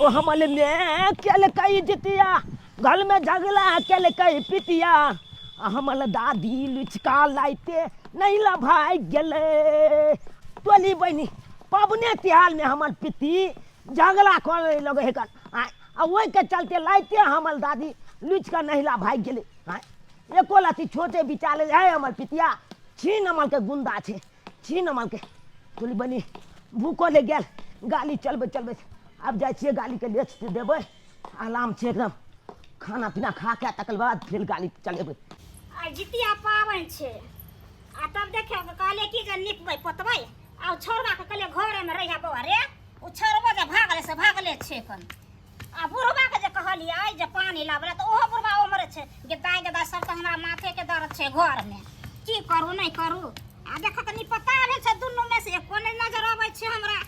ओ हमल में केल कई जितिया घर में झगला केल कई पितिया हमल दादी लुचका लाइते नहीं ला भाई गेले टोली बहनी पबने तिहार में हमर पिती झगला करे लगे है आ वही के चलते लाइते हमल दादी लुचका नहीं ला भाई गेले एको लाती छोटे बिचाले है हमर पितिया छीन हमल के गुंडा छे छीन हमल के टोली बहनी भूखो ले गेल गाली चलबे चलबे अब जाए छे गाली के लेच देवे आराम से एकदम खाना पीना खा के तकर बाद फिर गाली चलेबे आ जितिया पावन छे आ तब देखे कहले की जे निपबै पोतबै आ छोरबा के कहले घरे में रहिया बौआ रे उ छोरबा जे भागले से भागले छे कन आ बुढ़बा के जे कहली आई जे पानी लाबला त ओहो बुढ़बा ओमरे छे गे दाई सब त हमरा माथे के दर्द छे घर में की करू नहीं करू आ देख त नहीं पता है से दुनु में से कोने नजर आबै छे हमरा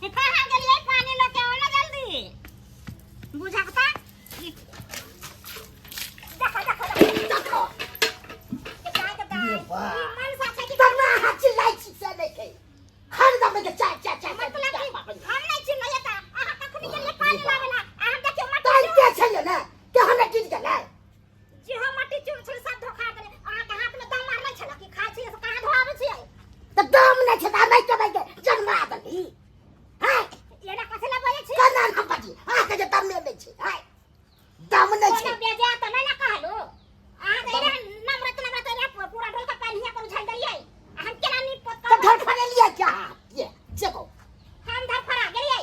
हे कहां गेलिए पानी लेके आओ ना जल्दी बुझाता देखो मन साथे की तब ना हाथ चिल्लाई से लेके हर दम के चाय चाय चाय मतलब हम नहीं चिल्लाया था आहा कखनी के ले पानी लावेला हम देखियो मत के छले ना के हम गिर गेला जे हम मट्टी चुन छल सब धोखा देले आहा के हाथ में दम मारले छला कि खाय छी कहां धोआबे छी त दम नहीं छता नहीं के भाई के जन्मा दली हां एना कसला बोले छी कना हम बाजी आ के दम में नहीं छी हाय दम नहीं छी बेजा त नहीं ना कहलो आ गए नम्रत रे पूरा ढोल का पानी हिया पर उछल दलिए हम केना नहीं पता तो धर फड़े लिया क्या ये देखो हम धर फड़ा गेलिए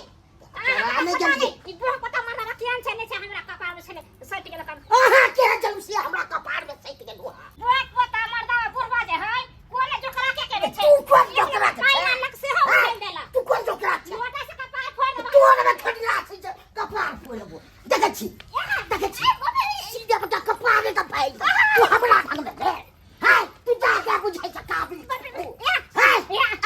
आ नहीं जल्दी ई बुढ़ा पता माना रखियान छने से हमरा कपार में छले सट गेल काम आहा के जलूसी हमरा कपार में सट गेल बुढ़ा पता मरदा बुढ़वा जे है कोने जोकरा के छे तू कौन जोकरा के छे नानक से हो खेल देला तू कौन जोकरा छे मोटा से कपार फोड़ दे तू ओने में खड़ला से कपार फोड़ दे देखे छी सीधे बता कपार का भाई तू हमरा भाग में दे हाय तू जा के बुझाई से काबिल हाय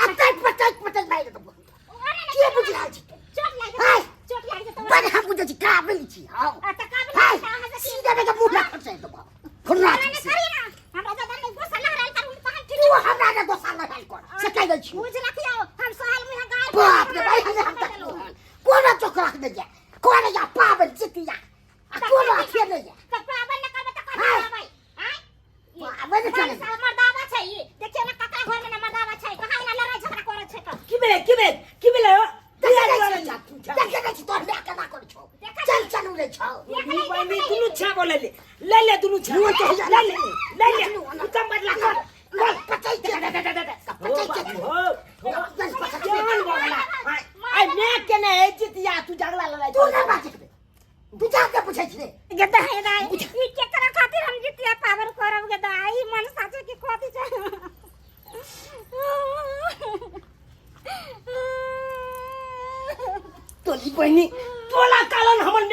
अब तक पटक भाई तो के बुझा छी चोट लागे तो बड़ हम बुझा छी काबिल छी हां त काबिल सीधे में मुंह ना फसे तो खुला हमरा दादा ने गोसा लहराल कर पहन ठीक तू हमरा ने गोसा लहराल कर से कह गई छी बुझ रखियो हम सोहल में गाय बाप रे भाई हम तक कोना चोक रख दे कोना या पावन जितिया कोना खेले या पावन न करबे त कर भाई हां पावन चले मर्दावा छै देखिए ना ककरा घर में मर्दावा छै कहां ना लड़ाई झगड़ा करे छै की बेले देखे छी तोर बे केना कर छौ चल चलू रे छौ भाई दुनु छा बोले ले दुनु छा ले तू कम बदला कर पचै छै आई मैं केने जितिया तू झगड़ा लड़ाई तू ना बात तू जाके पूछै छी गदा है दाई ई केकरा खातिर हम जितिया पावर करब गदा ई मन साचे की खोती छै तोली बहनी तोला कालन हमन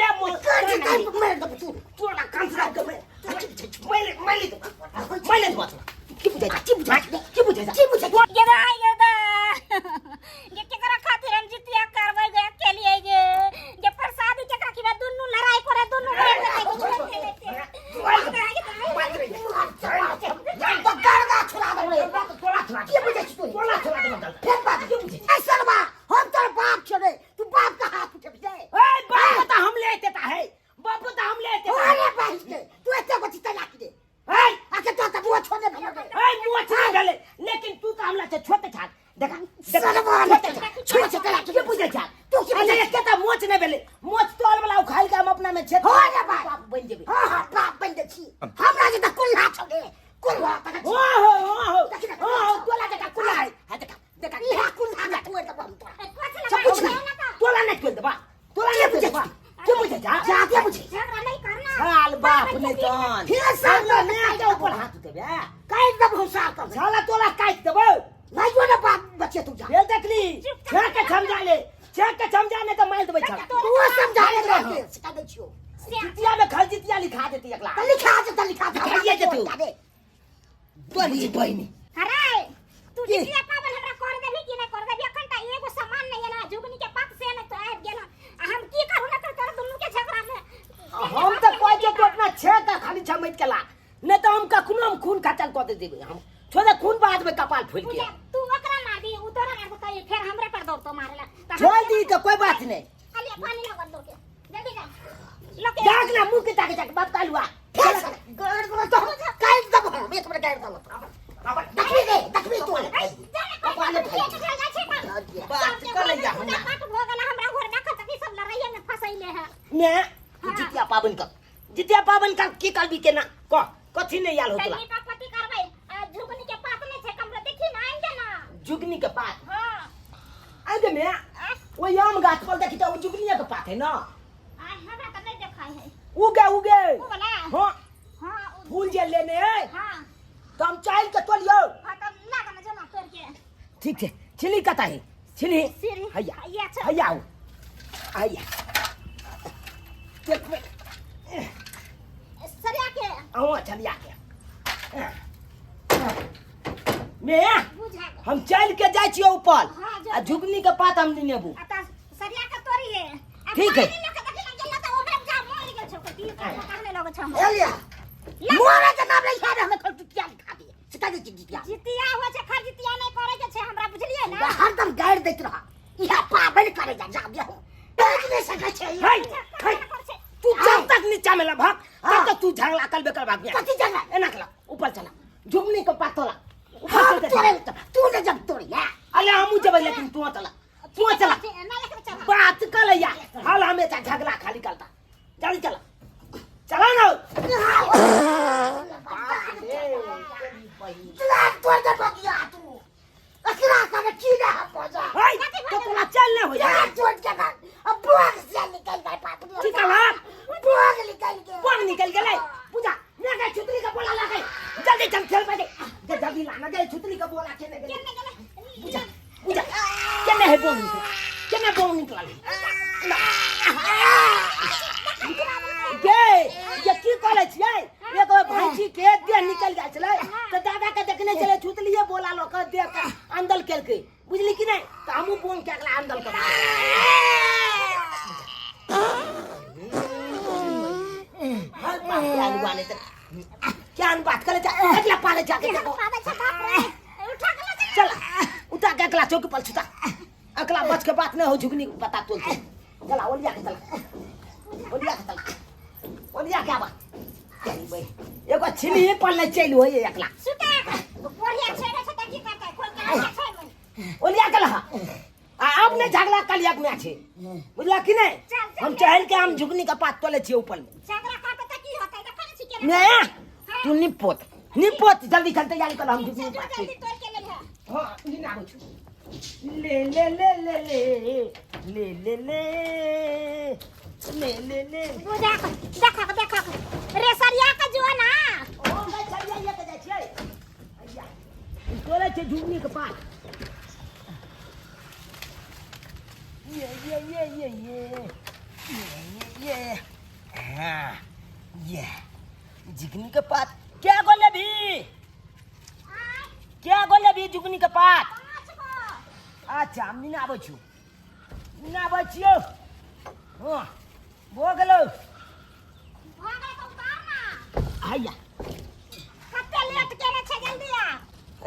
में तोला कंसरा के मैले की बुझे गदा ये केकरा खातिर हम जितिया करबै गे के लिए ये प्रसादी केकरा की दुनु लड़ाई करे दुनु तो गरदा छुड़ा दे तोला की बुझे छी तोला छुड़ा दे फिर बात की बुझे ऐसा बा हम तोर बाप छे तू बाप का हाथ उठे दे ए बाप तो हम ले देता है बाप तो हम ले देता है अरे भाई तू ऐसे बची तलाक दे ए आके तो मुंह छोड़ने भलो दे ए मुंह छोड़ गले लेकिन तू तो हमला से छोटे छाड़ देखा छोटे तलाक के बुझे छाड़ तू की बुझे केता मोच ने बेले मोच तोल वाला खाइल के हम अपना में छे हो जा बाप बन जेबे हां बाप बन दे छी हमरा जे त कुल्ला छोड़े कुल्ला ओ तोला देखा कुल्ला है देखा ये कुल्ला का तू तो हम तोला नहीं कर दबा तोला नहीं बुझे के बुझे जा के बुझे झगड़ा नहीं करना साल बाप ने जान फिर सामने मैं के ऊपर हाथ देबे काट दब हुसा कर साला तोला काट देबो नहीं जो ना बाप बच्चे तू जा ये देख ली छे के समझा ले तो मार देबे छा तू समझा ले सिखा दे छियो जितिया में खल जितिया लिखा देती अगला लिखा दे ये जे तू तोली बहिनी अरे तू जितिया पावन हमरा कर देबी कि नहीं कर देबी अखन त एगो सामान नहीं है ना जुगनी के पाप से न तो आब गेल हम की करू ना कर दुनु के झगड़ा में हम तो कोई जे तो अपना छे का खाली छमैत केला नहीं तो हम कखनो हम खून खतल कर देबे हम छोड़े खून बाद में कपाल फूल के तू ओकरा मार दी उ तोरा मार दे फिर हमरे पर दौड़ तो मारेला छोड़ दी तो कोई बात नहीं पानी लगा दो के जल्दी जा लोके जाग ना मुंह के ताके जाके बात कालुआ गड़ तो काई दब हम एक मिनट गड़ दब दखबी तू कपाले बात कर जा हम बात हो गेला हमरा घर देखत की सब लड़ाई में फसैले है ने जितिया पावन का की काल भी केना क कथि ने याल होतला कनी का पति करबै झुगनी के पात में छे कमरा देखी ना आइन ना जुगनी के पात हां आगे में वो याम गाछ पर देखी तो जुगनी के पात है ना आ हमरा त नहीं देखाई है उगे वो वाला हां हां फूल जे लेने है हां तो हम चाइल के तोलियो हां त लागा ना जमा करके ठीक है छिली कता है छिली सिरी हैया अच्छा हैया हैया देख में सरिया के आओ चलिया के मैं बुझा हम चल के जाय छियो ऊपर हाँ, जा। आ झुगनी के पात हम नहीं नेबू आता सरिया के तोरी है ठीक है। गेला त ओकरे जा मोर गेल छौ की कहने लगे छौ एलिया मोरे के नाम नहीं है हमें कल टिया खा दिए सिखा दे टिया जितिया हो छै खर जितिया नहीं करे के छै हमरा बुझलिए ना हरदम गाइड देत रहा यह पावन करे जा दिया देख नहीं सके छै हाय तू जब तक नीचा में लभक तब तक तू झगड़ा कर बेकर भाग गया कथि झगड़ा एना कला ऊपर चला झुगनी के पात तोला ऊपर चल तू ने जब तोड़ी है अरे हमू जब लेकिन तू चला बात कर या हाल हमें झगड़ा खाली करता जल्दी चला चला ना तोड़ दे बगिया तू अकरा का कीड़ा पहुंचा हाय तो तोला चल ले हो जा छोड़ के अब बुआग से निकल गए पाप ठीक है बुआग निकल गए पूजा ना गए छुतरी का बोला लगे जल्दी चल खेल पे दे जल्दी लाना गए छुतरी का बोला खेलने गए पूजा पूजा केने है बोंग निकला ये की कॉलेज है ये तो भांजी के दे निकल जाय छले तो दादा के देखने चले छुतलिए बोला लो कर दे के अंदल केल के बुझली कि नहीं तो हमू बोंग के अगला अंदल कर हर बात यार वाले तक क्या बात करे जा अगला पाले जाके देखो चल उठा के अगला चौक पर छुटा अगला बच के बात नहीं हो झुगनी पता तोल के चला ओलिया के चला ओलिया क्या बात चली भाई एगो छिनी पल्ले चल हो ये अगला सुता बढ़िया छेड़े छता की करता खोल के आ छै ओलिया के लहा अब ने झगड़ा कलिया में আছে बुझला कि नहीं हम चहल के हम झुगनी का पात तोले छी ऊपर में झगड़ा करता त की होता है देखा छी के मैं तू निपोत जल्दी चल तैयारी कर हम झुगनी पात जल्दी तोड़ के ले हां नी ना हो ले बुझा देखा रे सरिया का जो ना ओ मैं चल जाइए के जाय छै भैया तोरे छै झुगनी के पात ये झुगनी के पात क्या बोले भी झुगनी के पात अच्छा हम नहीं आबै छु ना आबै छियो हां भो गेलो भागे तो उतार ना हैया कते लेट केने छै जल्दी आ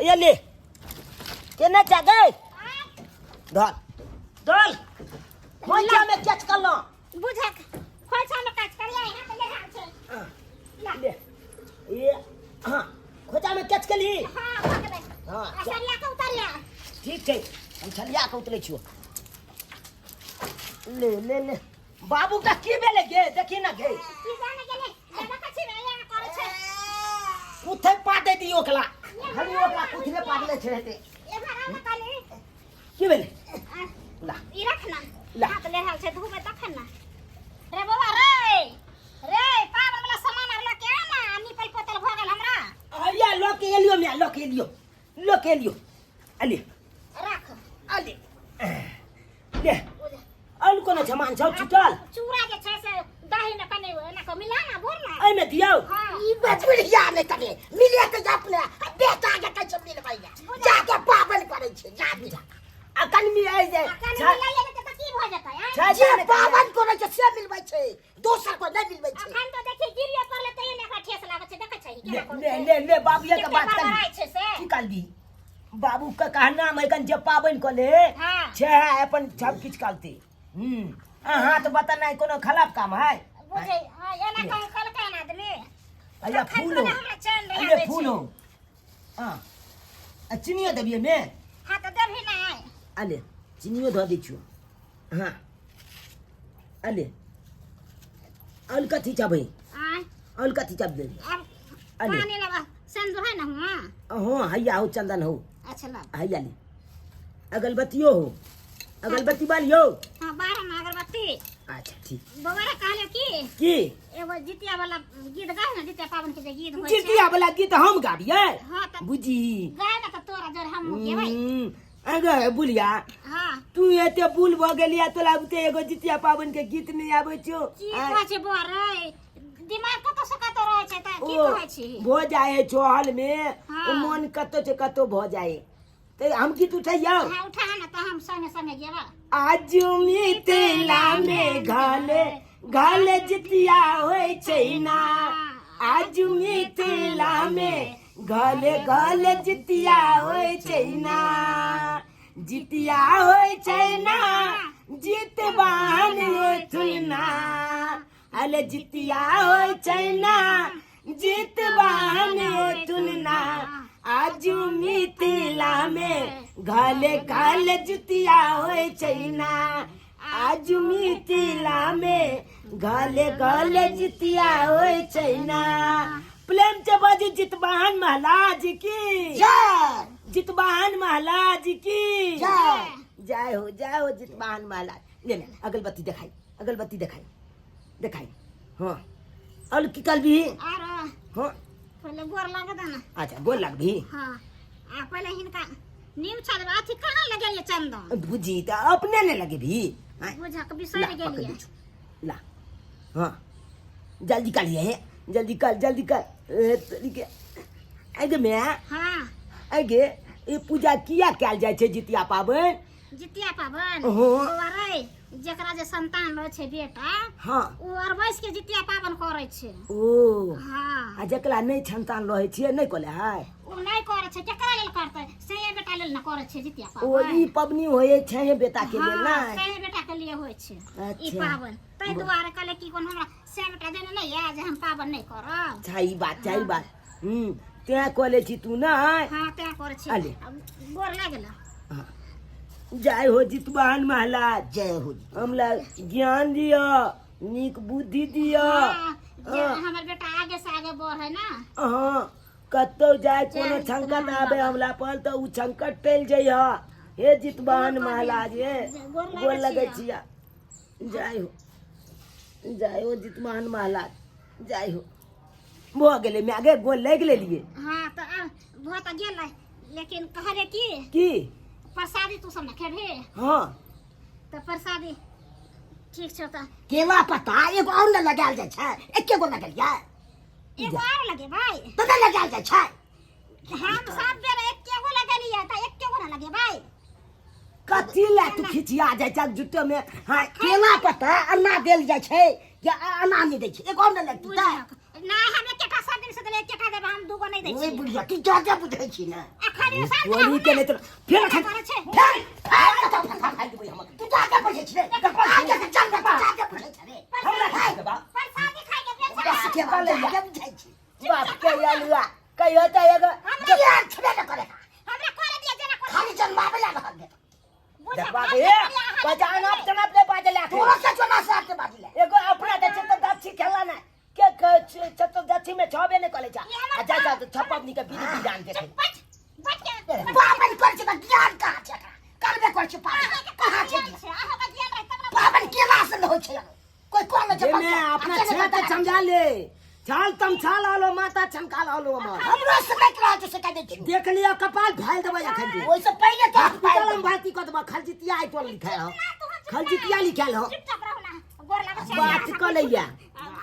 ये ले केना जागे धर खोइछा में कैच कर लो बुझा खोइछा में काज करिया यहां पे ले आ छै ले ये हां खोइछा में कैच कर ली हां भागे हां सरिया के उतारिया ठीक छै हम छलिया के उतरे छियो ले बाबू का की बेले गे देखी ना गे की जाने गेले देखा छी रे यहां करे छै कुथे पाटे दियो ओकला खाली ओकला कुथे पाटले छेते ए भरा काली की बेले ला ई रख ना ला। हाथ ले हाल छै धूबे तखन ना रे बाबा रे पावन वाला सामान आर लेके आ ना निपल पोतल भ गेल हमरा आया लोके एलियो मैं लोके एलियो अली रख अली ले अल कोना सामान सब छुटल चूड़ा जे छै से दही न कने ना को मिला ना बोल ना एमे दियो हां ई बचबिया ने तने मिलिया के अपने बेटा के कछ मिल भाई जाके पावन करे छे जा बुझा अकन मी आई जे कने मिला ये त की भ जतै छा जे पावन करे छे से मिलबै छे दोसर को नहीं मिलबै छे अखन तो देखि गिरिया पर ले तई ने का ठेस लागै छै देखै छै केना करै ले बाबूया के बात कर छै से की काल दी बाबू का कहना मैं कन जे पावन को ले हां छे अपन सब किछ कालते हाथ बता नहीं कोनो खराब काम है बुझे हां एना कहीं कल का ना आदमी अया फूल हो हमरा चैन रे अया फूल हो हां चीनियो देबिए में हां तो देबही ना अले चीनियो धो दै छियो हां अले और कथी चाबे आय और कथी चाब दे अब अले पानी लगा सिंदूर है ना हुआ हां हैया हो चंदन हो अच्छा ला हैया ले अगरबत्तियो हो अगरबत्ती बालियो हां 12 में अगरबत्ती अच्छा ठीक बगैर कहले की एगो जितिया वाला गीत गाय ना जितिया पावन के जे गीत होय जितिया वाला गीत हम गाबिए हां त बुझी गाय ना त तोरा जोर हम गेबै अगे बुलिया हां तू एते बुल भ गेलिया तोला बुते एगो जितिया पावन के गीत नहीं आबै छो की कहै छै बोरे दिमाग कत से कत रहै छै त की कहै छी भो जाए चहल में हाँ। मन कतो से कतो भ जाए ते हम की तू उठैया हां उठा ना त हम संगे संगे गेबा आज मिथिला में घाले घाले जितिया होय छै ना आज मिथिला में घाले घाले जितिया होय छै ना जितिया होय छै ना जितबान ओठना अले जितिया होय छै ना जितबान ओठना आज मिथिला में घाले घाले जितिया होय छै ना आज मिथिला में घाले घाले जितिया होय छै ना प्रेम से बाजी जितवाहन महाराज की जय जितवाहन महाराज की जय जय हो जितवाहन महाराज ले ले अगरबत्ती दिखाई अगरबत्ती दिखाई दिखाई हाँ और की कल भी आर हाँ पहले गोर लगा देना अच्छा गोल लग भी हां आ पहले हिनका नीम चल अथी कहां लगे ये चंदन बुझी तो अपने ने लगे भी हाँ, बुझा के ला, बिसर पकड़ गेलिए दे छो। ला हाँ जल्दी कर लिए जल्दी कर तरीके आगे मैं हां आगे ये पूजा किया कैल जाय छे जितिया पावन जितिया पावन हाँ। ओरे जेकरा जे संतान रहे छे बेटा हाँ ओ अरबैस के जितिया पावन करे छे ओ हां आ जकरा नहीं संतान रहे छे नहीं कोले है ओ नहीं करे छे केकरा लेल करते से बेटा लेल न करे छे जितिया ओ पावन ई पबनी होए छे बेटा के लेल ना से बेटा के लिए होय छे ई अच्छा। पावन तै दुआरे कहले की कोन हमरा से बेटा देने नहीं है जे हम पावन नहीं करब सही बात ते कोले छी तू ना हां ते करे छे अले। गोर लागल हाँ। जय हो जितवाहन महाराज जय हो हमला ज्ञान दियो नीक बुद्धि दियो जे हमर बेटा आगे से आगे बढ़े ना हाँ कतो जाए कोनो संकट आवे हमला पर तो उ संकट टल जइह हे जितवाहन महाराज हे गोल लगे छिया जय हो जितवाहन महाराज जय हो भो गेले मैं आगे गोल लग लेलिए हां तो बहुत गेल लेकिन कहरे की प्रसादी तू सब न खेबे हाँ तो प्रसादी ठीक छ त केला पत्ता एगो और न लगाल जाय छै एके गो लगलिया एगो और लगे भाई तो न लगाल जाय छै हम सब बेर एके गो लगलिए त एके गो न लगे भाई कथी ला तू खिचिया जाय छ जुट्टे में हां केला पत्ता अन्ना देल जाय छै या अन्ना नहीं दै छै एगो और न लगतै ना हम एकेटा सब दिन से एकेटा देब हम दूगो नहीं दै ओए छी बुढ़िया तू जाके बुझै छी ना अखनी साथ बोली के नहीं तो फिर खा करे छे तू जाके बुझै छी रे आगे से चल जाके बुझै छी रे हमरा खाए के बा प्रसादी खाए के बेच बस के बात जाके बुझै छी बाप के यालुआ कहियो त एगो दिया छबे न करे हमरा करे दिया जना करे खाली जन्मावे ला रहल दे देखबा के पहचान आप तना पे बाजला तोरा से चोना से आके बाजिले एगो अपना दे छत दाछी खेला ना के छत दाछी में छबे ने कले जा आ जा जा छपनी के बीड़ी भी जान के बच के पावन कर छै ज्ञान कहाँ छै करबे कर छै पावन कहाँ छै आहा का ज्ञान रहे तब पावन केला से न होइ छै कोई कोन जे मैं अपना छत समझा ले चाल तम छाल आलो माता चमकाल आलो हमर हमरो से नहीं रहा तो से कह दे छी देख लियो कपाल फाल देबै अखन दे ओइ से पहले तो हॉस्पिटल में भर्ती कर देबा खलजितिया आई तो लिखा हो खलजितिया लिखल हो चुपचाप रहो ना गोर लगे छे बात कर लिया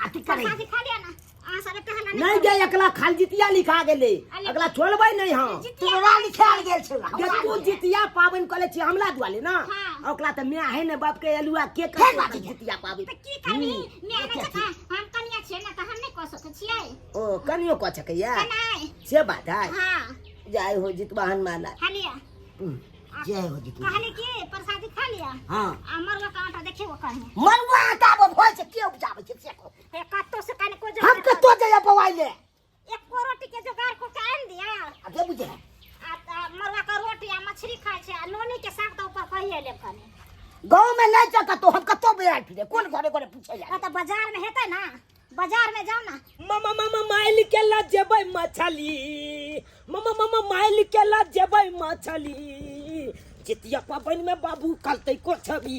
अति करे प्रसादी खा लिया ना आ सब कहला नहीं गए अगला खलजितिया लिखा गेले अगला छोड़बै नहीं हम तोरा लिखाल गेल छै देखू जितिया पावन कले छी हमला दुआले ना हाँ। ओकला त मैं है ने बाप के एलुआ के फेर कर बाजी। जितिया पावन त की करबी मैं ना छका हम कनिया छे ना त हम नहीं कह सकै छियै ओ कनियो क छकैया नहीं से बात है हां जय हो जितवाहन माला हालिया जय हो जी कहले कि प्रसादी खा लिया हां मरुआ का आटा देखियो कहीं मरुआ आटा वो भोज से के उपजावे छे से को ए कत्तो से काने को हम के तो जया पवाइले एक को रोटी के जुगाड़ को कान दिया आगे बुझे आ मरुआ का रोटी आ मछली खाए छे आ नोनी के साग तो ऊपर कहिए ले कने गांव में नहीं चका तो हम कतो बेरा फिरे कौन घरे घरे पूछे जा तो बाजार में हेतै ना बाजार में जाओ ना मामा मामा माइल के ला जेबै मछली मामा मामा माइल के ला जेबै मछली जितिया पाबन में बाबू कलतै को छबी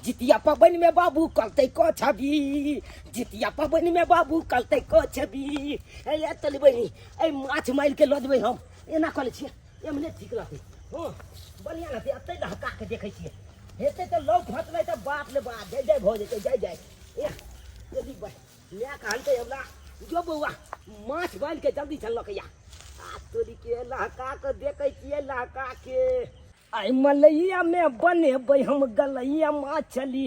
जितिया पाबन में बाबू कलतै को छबी जितिया पाबन में बाबू कलतै को छबी ए तली बनी ए माछ माइल के ल देबै हम एना कले छियै एमने ठीक रहतै हां बढ़िया रहतै अतै लहका के देखै छियै हेतै त लोग फटलै त बाप ले बाप जय जय भ जेतै जय जय ए जल्दी बढ़ ले कहलकै हमरा जो बौआ माछ बाल के जल्दी चल लकैया आ तोरी के लहका के देखै छियै लहका के आई मलैया में बनेबै हम गलैया मछली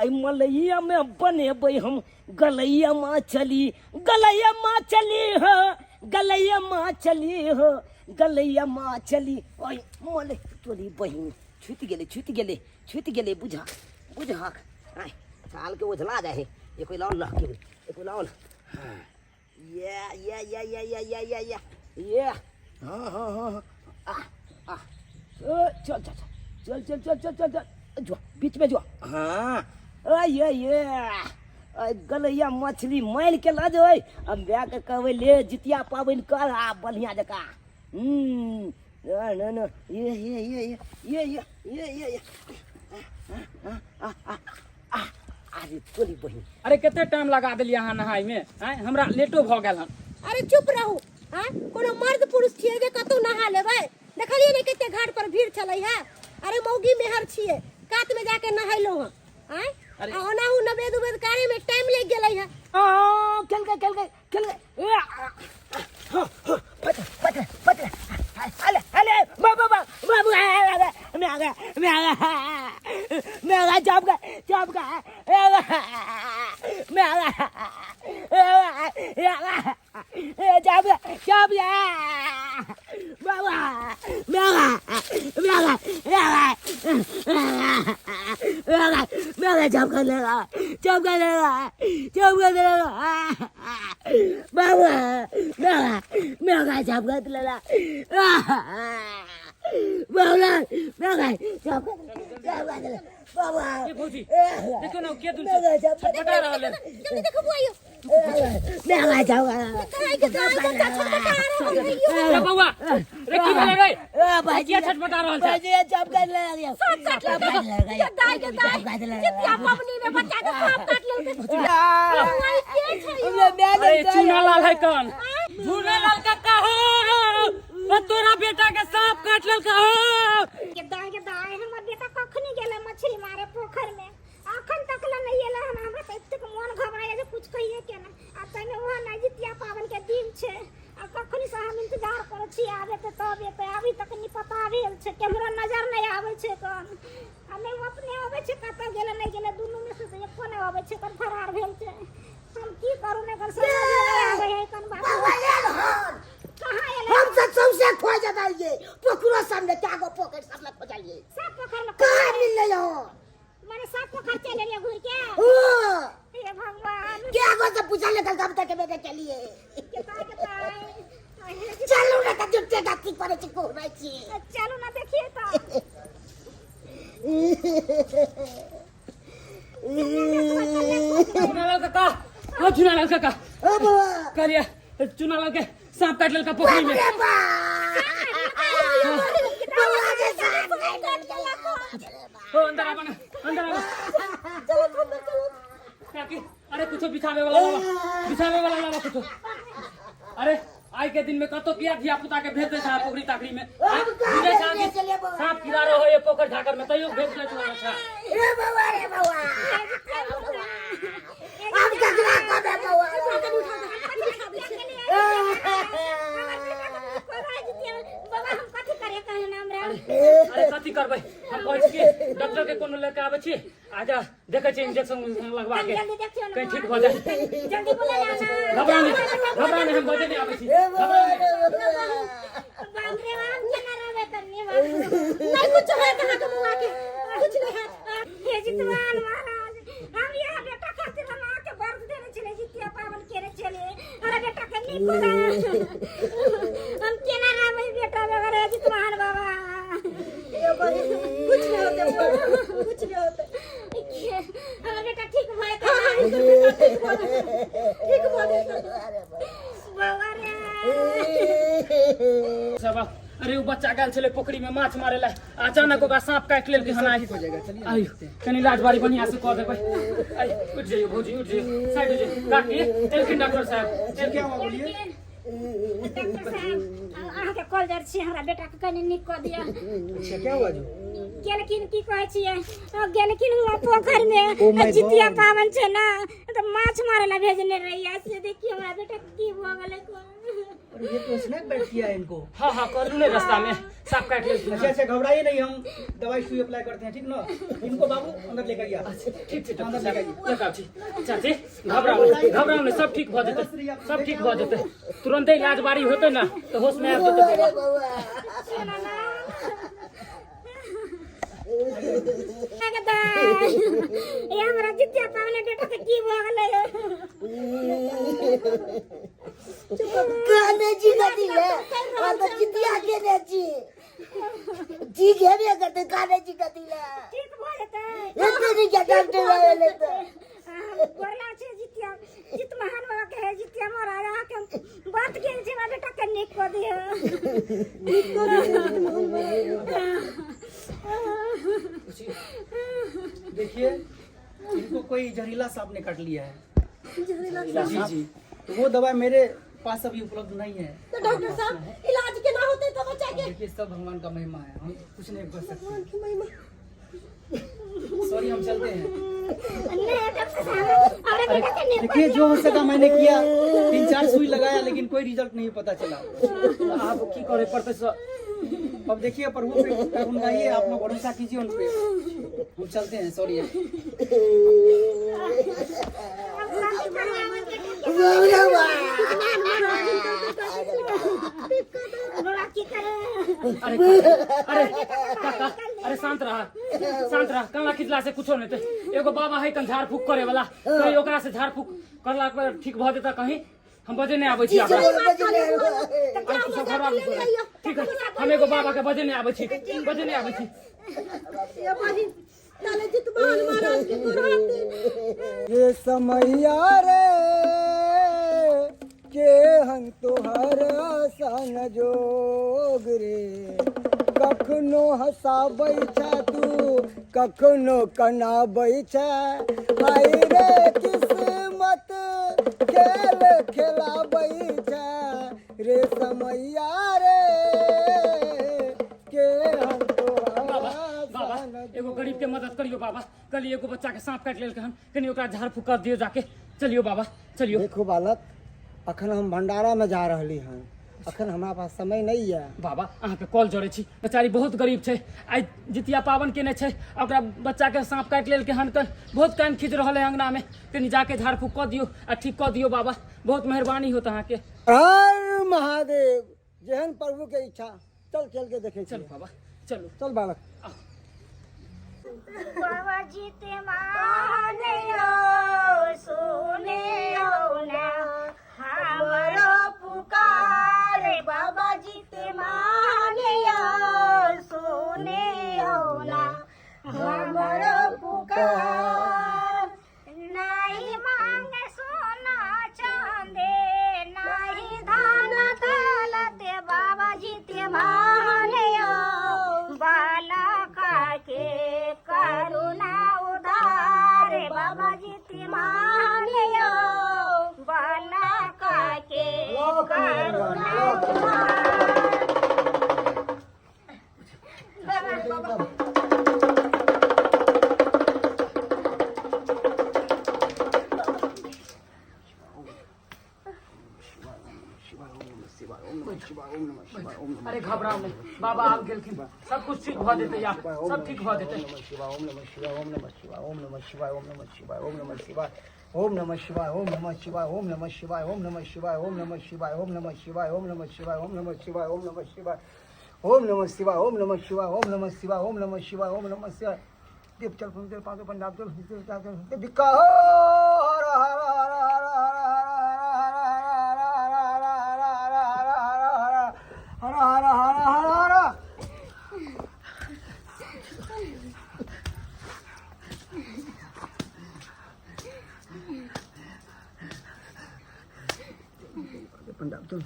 आई मलैया में बनेबै हम गलैया मछली गलैया मछली हो गलैया मछली हो गलैया मछली ओय मले तोरी बहिन छुट गेले बुझा बुझा आई साल के ओझला जाए ये कोई लाओ लह के ये कोई लाओ ये हाँ आ चल चल चल चल चल चल चल चल जो बीच में जो हाँ ये गलैया मछली माइल के ला जो अब ब्याह के कहबै ले जितिया पाबनि कर आ बढ़िया जका न ये अरे तोरी बहिन अरे केते टाइम लगा देलिए अहाँ नहाय में हैं हमरा लेटो भ गेल हन अरे चुप रहू हां कोनो मर्द पुरुष छिए के कतौ नहा लेबै देखलिए ने कते घाट पर भीड़ चलै है अरे मौगी मेहर छिए कात में जाके नहाइलो हन हैं ओनाहु नवेद उवेद कार्य में टाइम लग गेलै है चल गए पट अले बाबू मैं आ गया जब गया मैं जब बाबा मैं जब कर लेगा बाबा मैं जब कर लेगा बाबा ये भौजी देखो ना के दूर से छटपटा रहल है जल्दी देखो बुआइयो मैं जाऊंगा रे बौआ रे की भेलै रे भाई किया छटपटा रहल छै भाई जब कर ले जितिया पबनी में बच्चा के सांप काट लेलकै अरे चूना लाल है कौन चूना लाल का कहो तोरा बेटा के सांप काट लेलकै के दाई हमर बेटा कखनी गेलै मछली मारे पोखर में अखन तक ल नहीं एला हमरा त इतक मन घबराए जे कुछ कहिए के ना आ तने ओहा ना जितिया पावन के दिन छे आ कखनी से हम इंतजार करै छी आबे त तब एते अभी तक नहीं पता भेल छे कैमरा नजर नहीं आवे छे कौन हमें अपने आवे छे कत गेले नहीं गेले दुनु में से एको नहीं आवे छे कन फरार भेल छे हम की करू ने कर समझ नहीं आवे है कन बात कहां एले हम सब सबसे खो जाइए पोखरो सामने त्यागो पोखर सामने खो जाइए सब पोखर में कहां मिल ले हो माने सब पोखर चले ले घुर के ओ हे भगवान क्या को से पूछा ले कल तक बेटे चलिए के चलो ना त जुटे गाती करे छी को रही छी चलो ना देखिए तो चूना लाल का ओ चूना लाल का ओ बाबा करिया चूना लाल के सांप काट लेलकै पोखरी में ओ अंदर आ अरे कुछ बिछावे वाला लावा कुछ अरे आज के दिन में कतो किया धिया पुता के भेज दे छा पोखरी ताकरी में सांप कीड़ा रहो ये पोखर झाकर में तइयो भेज ले छा रे बाबा हम ककरा को दे बाबा हम कथि करे कहे नाम रे अरे कथि करबै हम कहै छी डॉक्टर के कोनो लेके आबै छी आजा देखे छी इंजेक्शन लगवा के कहीं ठीक हो जाए जल्दी बोला ना घबरा नहीं हम बजे नहीं आबै छी बाप रे बाप केना रहबे करनी है नहीं कुछ है कहां के मुंह आके कुछ नहीं है हे जितवान महाराज हम यहाँ बेटा खातिर हम आके बर्द देने चले जितिया पावन केरे चले अरे बेटा कन्नी कोला हम केना राम बेटा वगैरह जितवान बाबा कुछ नहीं होते कुछ नहीं होते अरे बेटा ठीक भय ठीक बात है बाबा रे सब अरे वो बच्चा गल चले पोखरी में माछ मारे ला अचानक ओकरा सांप काट लेल के हना हो जाएगा चलिए आइयो कनी लाज बारी बढ़िया से कह देबै आई उठ जाइयो भौजी उठ जाइयो साइड हो जाइयो काकी एलखिन डॉक्टर साहब क्या हुआ बोलिए डॉक्टर साहब अहाँ के कॉल जर छी हमरा बेटा के कनी निक क दिया अच्छा क्या हुआ जो गेलखिन की कहै छियै गेलखिन पोखर में जितिया पावन छै ना तो माछ मारे ला भेजने रहिया से देखिए हमरा बेटा की भ गेलै ये तो स्नैक बैठ किया है इनको। हाँ हाँ कर लूँ रास्ता में सांप काट ले अच्छा घबराइए नहीं, हम दवाई सुई अप्लाई करते हैं, ठीक ना। इनको बाबू अंदर लेकर आइए। ठीक ठीक अंदर लेकर चाची घबराओ नहीं, सब ठीक हो जाते, सब ठीक हो जाते। तुरंत इलाज बारी होते ना तो होश में आ जाते। ये हमरा जितिया पावने बेटा के की भ गेलै गाने जी गति है और तो जितिया के ने जी घेरे करते गाने जी गति है ठीक भ जेतै इतने नहीं क्या डॉक्टर आए ले तो बोला छे जितिया जित महान बाबा के है जितिया महाराज के बात के छे बेटा के निक क दियो देखिए इनको कोई जहरीला सांप ने काट लिया है। जी जी, तो वो दवा मेरे पास अभी उपलब्ध नहीं है। तो डॉक्टर साहब इलाज के ना होते तो बचा के देखिए सब भगवान का महिमा है, हम कुछ नहीं कर सकते। भगवान की महिमा सॉरी, हम चलते हैं। नहीं डॉक्टर साहब हमरा बेटा के निक देखिए जो हो सका मैंने किया, 3-4 सुई लगाया लेकिन कोई रिजल्ट नहीं पता चला। आप की करे पड़ते अब देखिए प्रभु पे गुनगाइए, आप लोग भरोसा कीजिए उन पे। हम चलते हैं, सॉरी। अरे शांत रहा कला खिचला से कुछो नहीं थे। एगो बाबा है कन झाड़ फूक करे वाला, कोई ओकरा से झाड़ फूक करला पर ठीक भ जेता कहीं। हम बजे नहीं आबै छी आपा ठीक है, हम एगो बाबा के बजे नहीं आबै छी ये बाजी ताले जितवान महाराज के गुराते ये समैया रे के हम तोहर संग जोग रे, कखनो हंसाबै छै तू कखनो कनाबै छै, आई रे किस्मत खेल खेलाबै छै रे समैया रे के हम बाबा एगो गरीब के मदद करियो बाबा। कल एगो बच्चा के सांप काट लेलकै हन, कनी ओकरा झाड़ फूक कर दियो जाके। चलियो बाबा चलियो। देखो बालक, अखन हम भंडारा में जा रहली हन, अखन हमरा पास समय नहीं है। बाबा अहाँ के कॉल जोड़े छी, बेचारी बहुत गरीब छै, आई जितिया पावन केने छै, ओकरा बच्चा के सांप काट लेलकै हन, कल बहुत कान खींच रहल है अंगना में, कनी जाके झाड़ फूक कर दियो आ ठीक कर दियो बाबा, बहुत मेहरबानी होत अहाँ के। हर महादेव, जेहन प्रभु के इच्छा। चल के देखे चलो बाबा चलो। चल बालक। बाबा जीते मानियो सुने ना हमरो पुकारे, बाबा जीते मानियो सुने ना हमरो पुकार। नहीं मांगे सोना चांदी नहीं धान दौलत, बाबा जीते मानियो बालका के करुणा उदार, बाबा जीते मानियो बालका के करुणा उदार। अरे घबराओ नहीं, बाबा आप गेलखिन, सब कुछ ठीक भ जेतै यार, सब ठीक भ जेतै। ओम नमः शिवाय, ओम नमः शिवाय, ओम नमः शिवाय, ओम नमः शिवाय, ओम नमः शिवाय, ओम नमः शिवाय, ओम नमः शिवाय, ओम नमः शिवाय, ओम नमः शिवाय, ओम नमः शिवाय, ओम नमः शिवाय, ओम नमः शिवाय, ओम नमः शिवाय, ओम नमः शिवाय, ओम नमः शिवाय, ओम नमः शिवाय ओम नमः शिवाय ओम नमः शिवाय ओम नमः शिवाय ओम नमः शिवाय देव चल चल पाँच पंजाब चल बिका हर हर हर हर हर पंजाब चल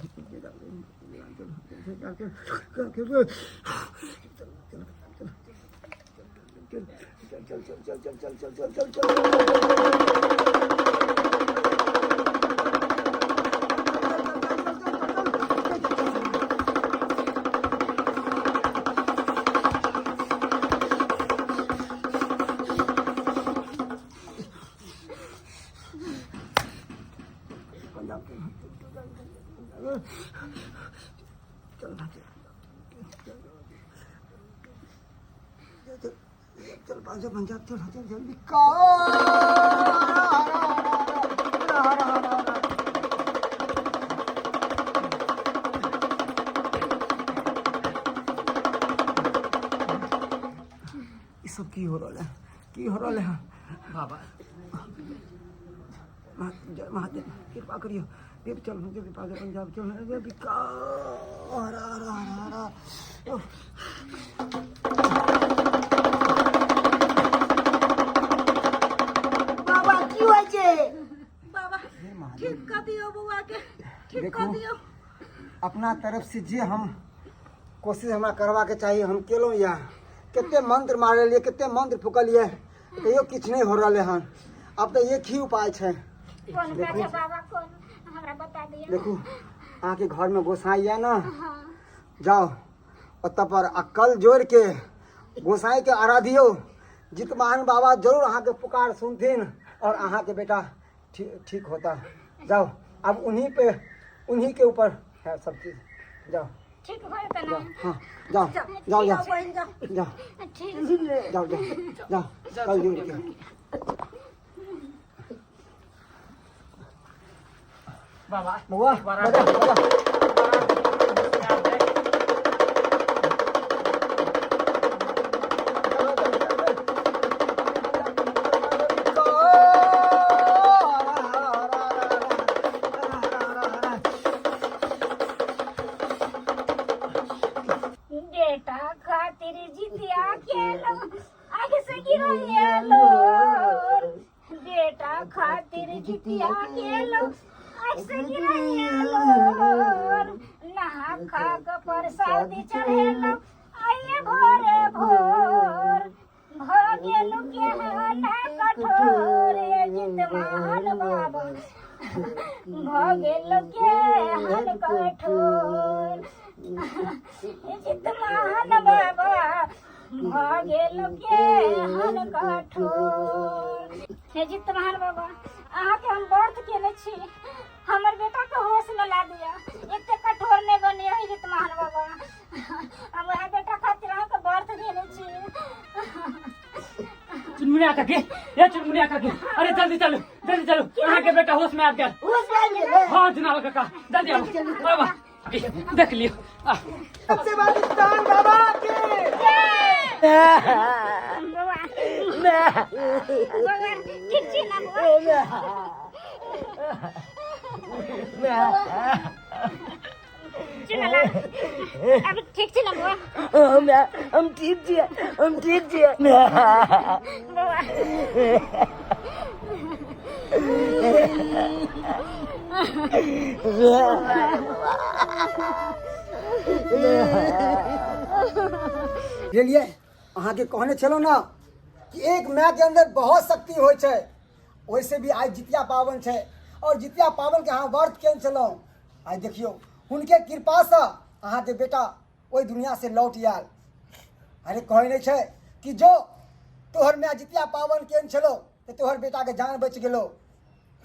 चल पंजाब चल चल चल बिका ये सब की हो रहा है बाबा महादेव कृपा करियो देव चल पंजाब चल बिका हरा हरा हरा बाबा की होय छे बाबा ठीक कर दियो बुआ के ठीक कर दियो अपना तरफ से जे हम कोशिश हमरा करवा के चाहिए हम केलहुँ या कते मंत्र मारलिए कते मंत्र फूकलिए तैयो किछु नहीं हो रहा हन अब तो एक ही उपाय है कौन बाबा कौन हमरा बता दिया देखो अहाँ के घर में गोसाई है ना जाओ ओतऽ पर अक्कल जोड़ के गोसाई के आराधियो जितमान बाबा जरूर अहाँ के पुकार सुनथिन और अहाँ के बेटा ठीक होता जाओ अब उन्हीं के ऊपर है सब चीज जाओ ठीक होय त ना हाँ जाओ जाओ जाओ जाओ ठीक जाओ जाओ जाओ कल जोड़ के बाबा बुआ बजा बजा बेटा खातिर जितिया केलो आगे से गिरलो बेटा खातिर जितिया केलो आगे से गिरलो नहा खा के प्रसाद चढ़ेलो आइए भोरे भोर भ गेलु केहन कठोर जितमान बाबा भ गेलु केहन कठोर जितमान बाबा भागेल केहन कठोर हे जितमान बाबा अहाँ के हम व्रत केने छी हमर बेटा के होश में ला दिया एते कठोर नहीं बने है जितमान बाबा हम वह बेटा खातिर अहाँ के व्रत केने छी चुनमुनिया काकी ये चुनमुनिया काकी अरे जल्दी चलो अहाँ के बेटा होश में आ गया हाँ जनाब काका जल्दी आओ बाबा देख लियो सबसे बड़ी स्थान बाबा के बाबा ठीक छी ना बाबा चला अब ठीक छी ना बाबा हम ठीक छियै बाबा लिए अहाँ के कहने छलो ना कि एक माय के अंदर बहुत शक्ति होय छै वैसे भी आज जितिया पावन छै और जितिया पावन के अहाँ व्रत केने छलो आज देखियो हुनके कृपा से अहाँ के बेटा ओई दुनिया से लौट आयल अरे कहै नहीं छै कि जो तोहर माय जितिया पावन केने छलो तो तोहर बेटा के जान बच गेलो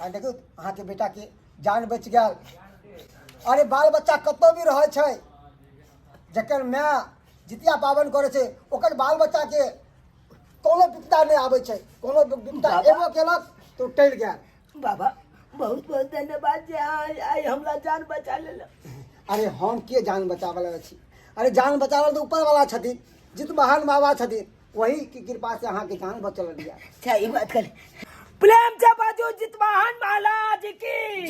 आ देखियो अहाँ के बेटा के जान बच गया अरे बाल बच्चा कतौ भी रहे छै जकर माय जितिया पावन करे छै ओकर बाल बच्चा के कोनो विपदा नहीं आवे छै कोनो विपदा एगो केलक तो टल गया बाबा बहुत बहुत धन्यवाद जे आई हमरा जान बचा लेला अरे हम के जान बचावे लगे छी अरे जान बचावल तो ऊपर वाला छथिन, जित महान बाबा छथिन, वही की कृपा से अहाँ के जान बचल दिया। अच्छा ये बात कर प्रेम से बाजू जितवाहन महाराज की